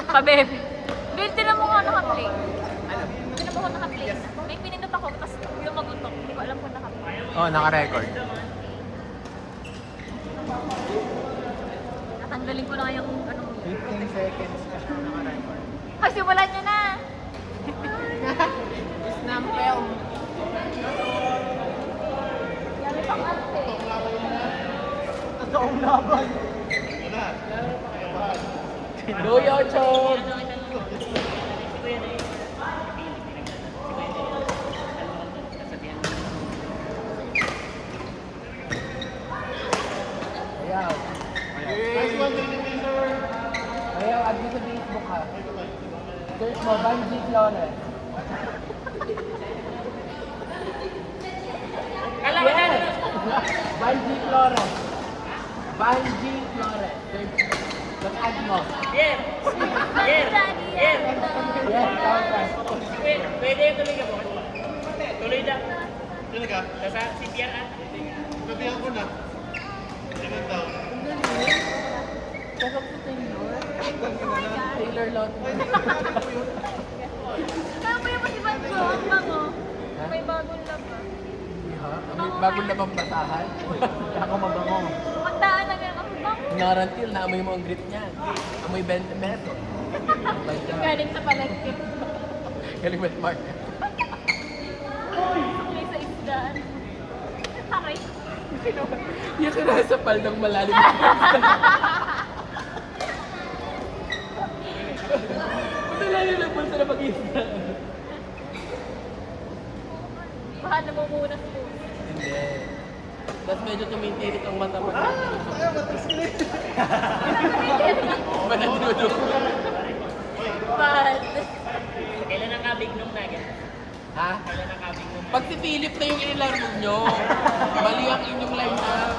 Pabebe. Bill, tinan mo nga naka-play. Tinan mo nga naka-play. May pinindot ako, tapos lumagutok. Hindi ko alam kung naka-play. Oh, naka-record. Natanggalin ko na yung ano. 15 seconds ka siya naka-record. Ay, simulan nyo na! Snampel. Yari pang arte. Totoong laban. Go, Yochog! Ayaw. Ayaw, add mo sa Facebook ha. Search mo, Banji Flores. Yes! Banji Flores. Banji Flores. Search. Mag-add mo. Yes! Yes! Yes! Yes, tawag. Pwede tuloy ka po. Tuloy na. Sino ka? Nasa CPR at. Sabihan ko na. Sino daw? Kasok si Taylor. Taylor Lautner. Kaya mo yung si Banjo, ang bango. May bagong laban. May bagong labang basahan. Ako mabango. Magdaan na ganun ang bango. Narantil, naamoy mo ang grit niya. Amoy 20 peso. Galing sa palengke. Galing with Mark. Sukli sa isdaan. Sakay. Yung kinasapal ng malalim. Malalim ng bulsa na mag-isda. Baka namumunas po. Hindi. Tapos medyo tumintirit ang mata mo. Ayaw, matas ka na eh. Manadudok. Bad. Kailan ang kabig nung nugget? Ha? Kailan ang kabig nung Pag si Philip na yung ilalaro nyo, mali ang inyong line up.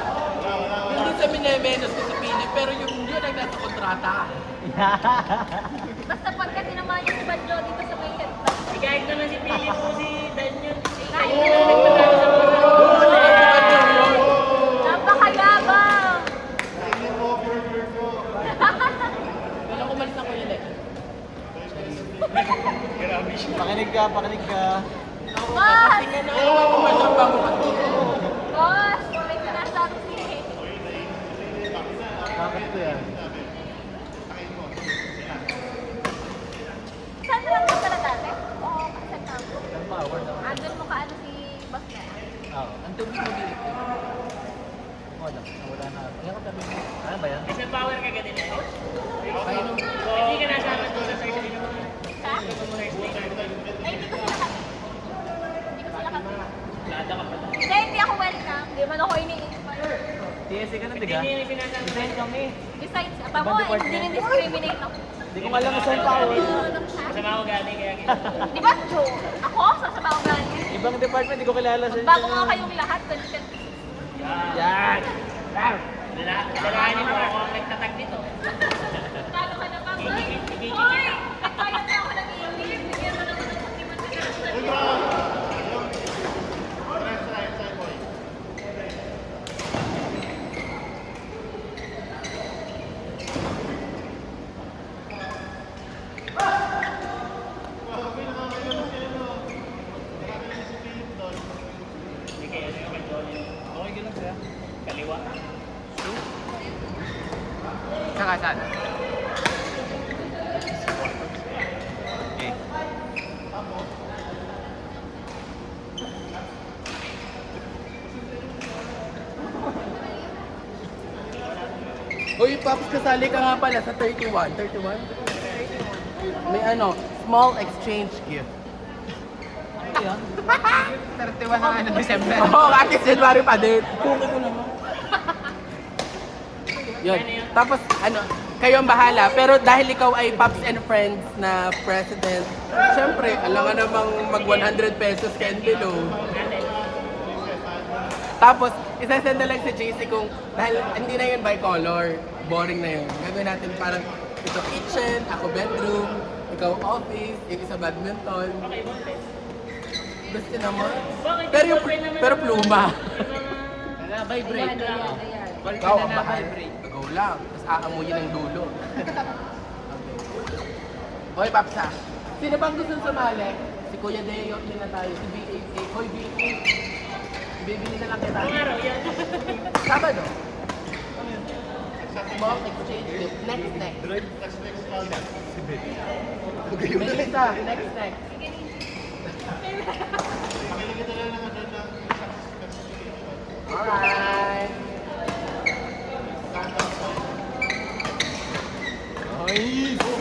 Hindi sa minemenos ko si Philip, pero yung yun ang nasa kontrata. Basta pagka tinamaan niya si Banjo dito sa may headband. kahit naman si Philip o si Dan yun. Kahit Ayun, na nagpatalo sa mga napakayabang! Kala ko malis ako yun eh. Pakinig ka, pakinig ka. Boss! Tingnan na ako kung masambang mo. Boss! May sinasabi si... Bakit ko yan? Saan ka lang ka pala dati? Oo, saan ka? Nag-power na. Andun mo kaano si Boss na yan? Oo. Ang tubig mo dito. Wala. Nawala na. Ayan ko tabi mo. Ano ba yan? May power ka ganun eh. Kaya nung... Hindi ka nasama doon sa search din naman. Ha? Eh, hindi ko sila kami. Hindi ko sila kami. Lada ka pala. Hindi, hindi ako welcome. Hindi man ako ini-inspire. TSC ka na, Hindi diga? niya yung sinasama. Design kami. Besides, aba mo, hindi rin-discriminate ako. Hindi ko alam saan power. Masama ako galing kaya ganyan. Di ba, Joe? Ako, sasama ko galing. Ibang department, hindi ko kilala sa Bago nga kayong lahat, balikan. Yan! Dalahanin mo ako ang nagtatag dito. Talo ka na ba, boy? Hoy! Nagbayad na ako ng ilim. Bigyan mo naman ng pagkiman sa karasal niyo. Hindi kayo yung controlling. Okay, ganun siya. Kaliwa. Saka saan? Okay. Uy, Pops, kasali ka nga pala sa 31. 31? May ano, small exchange gift. Ano yan? 31 na ano, December. Oo, oh, bakit January pa din? Kuki ko naman. Yun. Tapos, ano, kayo ang bahala. Pero dahil ikaw ay Pops and Friends na president, syempre, alam nga namang mag 100 pesos ka envelope. Tapos, isasend na lang si JC kung, dahil hindi na yun by color, boring na yun. Gagawin natin parang, ito kitchen, ako bedroom, ikaw office, yung isa badminton. Gusto naman. Pero yung, pero pluma. Kaya, vibrate. Ikaw ang bahay. Go lang. Tapos aamuyin ang dulo. Hoy, Papsa. Sino bang gusto sumali? Si Kuya Deo, na tayo. Si BAA. Hoy, BAA. Bibili na lang kita. Ang araw yan. Sabado. Okay, change it. Next. Melissa, next. Alright. Nice.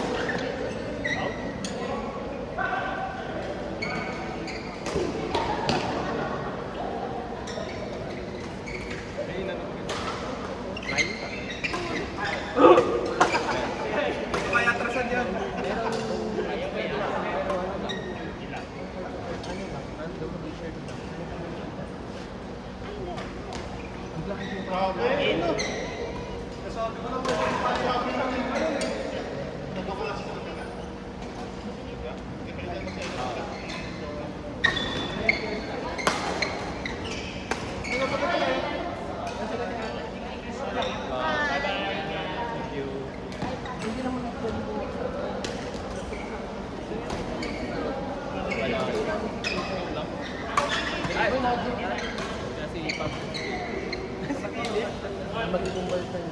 Magiging boyfriend.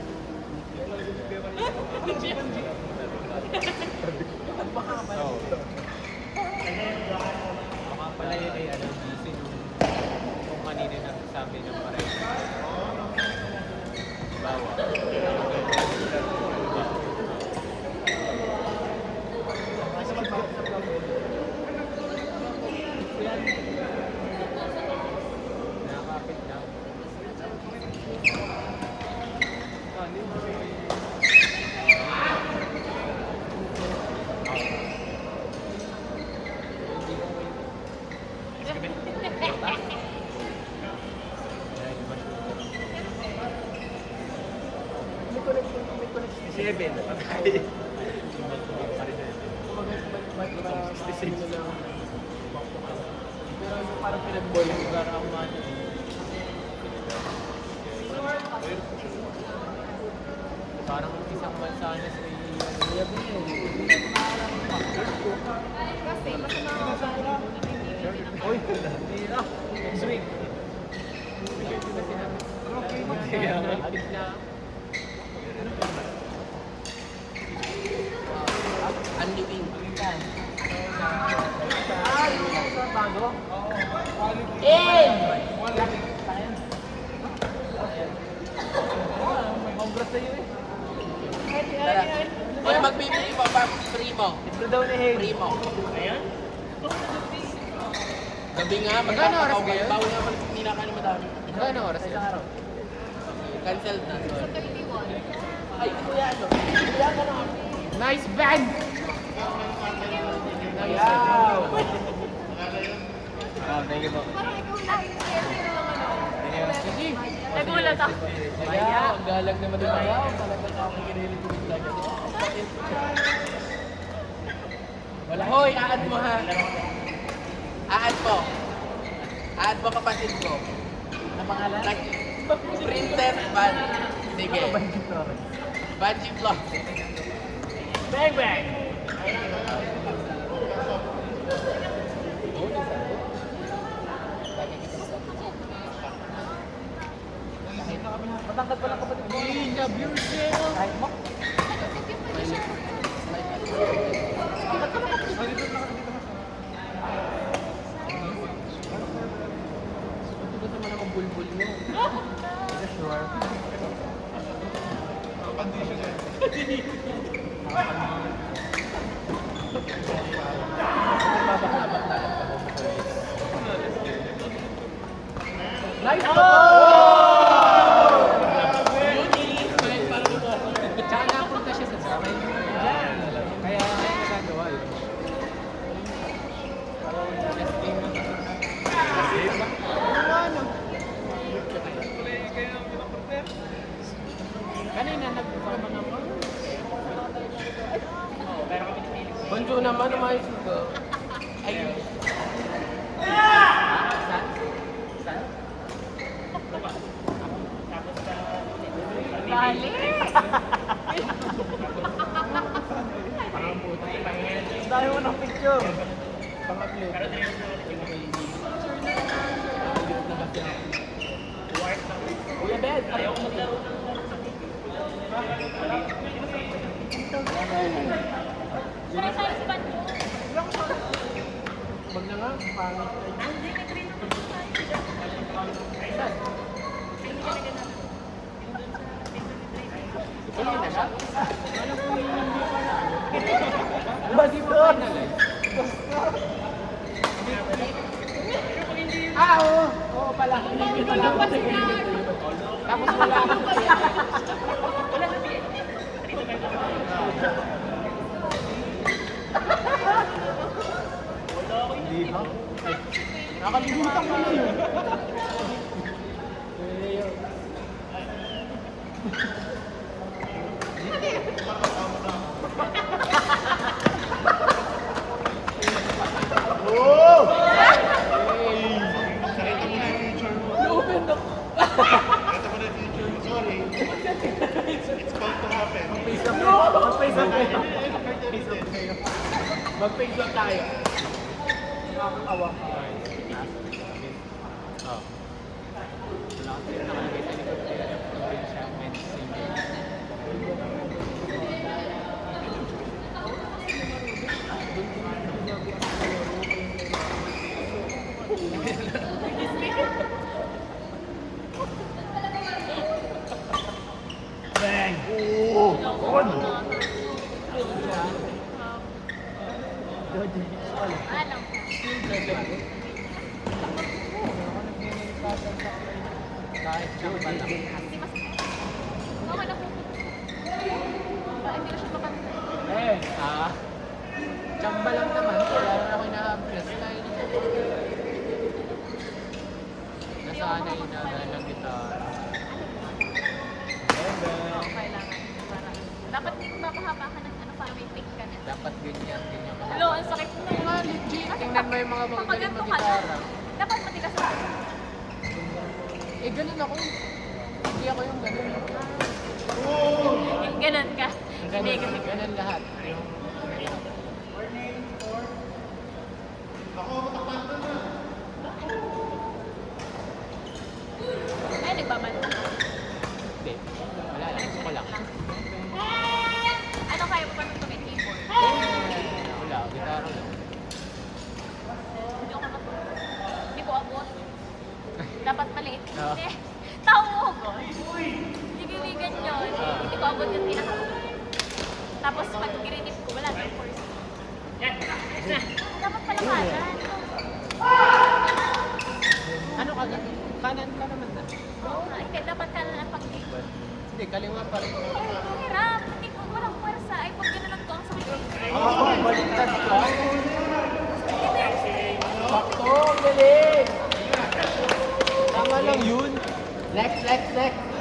Baka pala yun ay gising kung kanina nagsabi ng pareho. Bawa. Nakakapit na. Seven. Pero yung parang pinag-boil yung lugar ang mga Parang isang bansa na sa Kasi masama ako. Uy! Tira! Swing! Abis na. unliving. Bago? Congrats sa'yo eh. Tara. Hoy, magbibili pa pa primo. Ito daw ni Haley. Primo. Ayan. Gabi nga, Magkano oras magkakakaw. ngayon? Bawal nga pala hindi na kayo madami. Ano oras yun? Cancel na. 31. Ay, kuya, ano? Kuya, ano? Nice band! Wow! Thank you po. Parang ikaw lagi kasi Sige. nagulat ako. Kaya, ang galag naman din ako. Talaga sa akin kinilig ko bigla ganun. Wala. Hoy, aad mo ha. Aad mo. Aad mo kapatid ko. Ano pangalan? Princess Van. Sige. Banji Vlog. Bang bang! Matangkad pa lang kapatid mo. Love yourself! Kahit mo? Ito ba naman ang bulbul mo? Sure. Nice! Tsaka napunta siya sa sakay. Diyan. Kaya nagagawa yun. Kanina nagpapama ng Bonjo naman, umayos ko. Ay, Dali. parang puta. Tayo mo ng picture. Pang-upload. Pero din yung Kuya Ben, ayaw ko maglaro. Try tayo sa banyo. wag na nga, pangit. Hindi, nag-green naman tayo. Wala na siya? Bastos! Oo. Oo pala. Hindi pala. Tapos wala. Hindi ha? Nakalimutan ko na yun. No-open ako. Ito mo na future mo. Sorry. It's bound to happen. Mag-face up kayo. Mag-face up kayo. Mag-face up kayo. Mag-face up tayo. Nakakawa. Oh. Wala kasi nakalagay sa likod kaya open siya men's single. Bang! Oo! On! Ano? Kahit siyang pala. Di mas... Okay na po. Bakit hindi ko siya mapantay? Tsamba lang naman. Wala na ako inahampress. Dahil nasanay na dahil ng gitara. Oo, kailangan. Para... Dapat hindi ko mapahabakan ng ano para may pick ka na. Dapat ganyan ka. Hello, ang sakit mo. Nga, legit. Tingnan mo yung mga Kapag magaling ganito ka mag-gitara. lang, dapat matigas ka. Eh, ganun ako. Hindi ako yung ganun. Ganun ka. Hindi, Ganun, ganun lahat. Ay, nagbabanta ka. Hindi. Wala lang. Gusto ko lang. Ano kaya mo pa nung may keyboard? Wala. Gitara lang. Hindi ako hindi ko abot. Dapat maliit. Oo. Hindi. Tawag ko. Ligiwigan yun. Hindi ko abot yung pinaka. Tapos pag girinip ko, wala na force. Dapat palakasan. Ano ka ganun? Kanan ka naman na. Oo nga. Kaya dapat ka na pag-keyboard. Hindi, kaliwa pa rin. Hirap. Hindi ko walang pwersa. Ay, pag ginanon ko ang sakit. Baliktad ka. Sakto, galing. Tama lang yun. Next, next, next.